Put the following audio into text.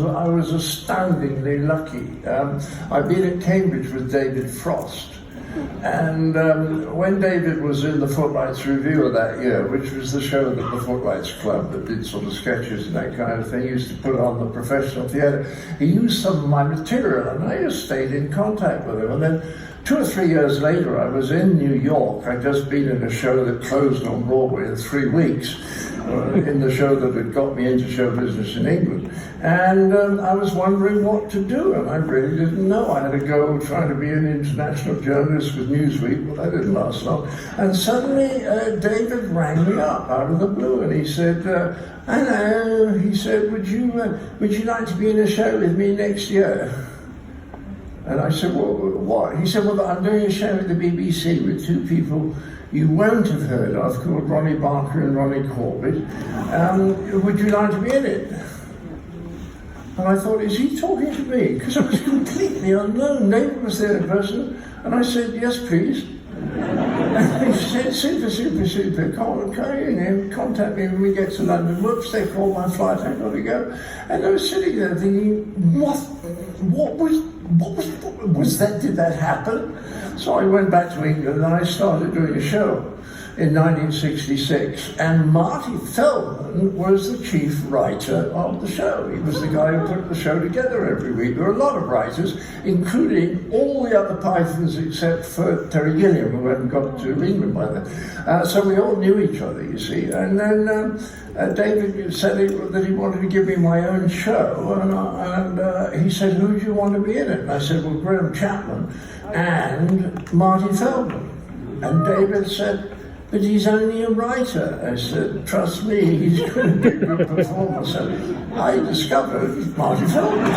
I was astoundingly lucky. I've been at Cambridge with David Frost, and when David was in the Footlights Review of that year, which was the show that the Footlights Club that did sort of sketches and that kind of thing, used to put on the professional theatre, he used some of my material, and I just stayed in contact with him. And then 2 or 3 years later, I was in New York. I'd just been in a show that closed on Broadway in 3 weeks, in the show that had got me into show business in England. And I was wondering what to do, and I really didn't know. I had to go trying to be an international journalist with Newsweek, but that didn't last long. And suddenly David rang me up out of the blue, and he said, hello, he said, would you like to be in a show with me next year? And I said, well, what? He said, well, I'm doing a show at the BBC with 2 people you won't have heard of, called Ronnie Barker and Ronnie Corbett. Would you like to be in it? And I thought, is he talking to me? Because I was completely unknown. David was there in person. And I said, yes, please. And he said, super. Contact me when we get to London. Whoops, they called my flight. I've got to go. And I was sitting there thinking, what was that? Did that happen? So I went back to England and I started doing a show in 1966, and Marty Feldman was the chief writer of the show. He was the guy who put the show together every week. There were a lot of writers, including all the other Pythons except for Terry Gilliam, who hadn't got to England by then. So we all knew each other, you see. And then David said that he wanted to give me my own show, and he said, who do you want to be in it? And I said, well, Graham Chapman and Marty Feldman. And David said, but he's only a writer. I said, trust me, he's going to be a good performer. So I discovered Marty Feldman.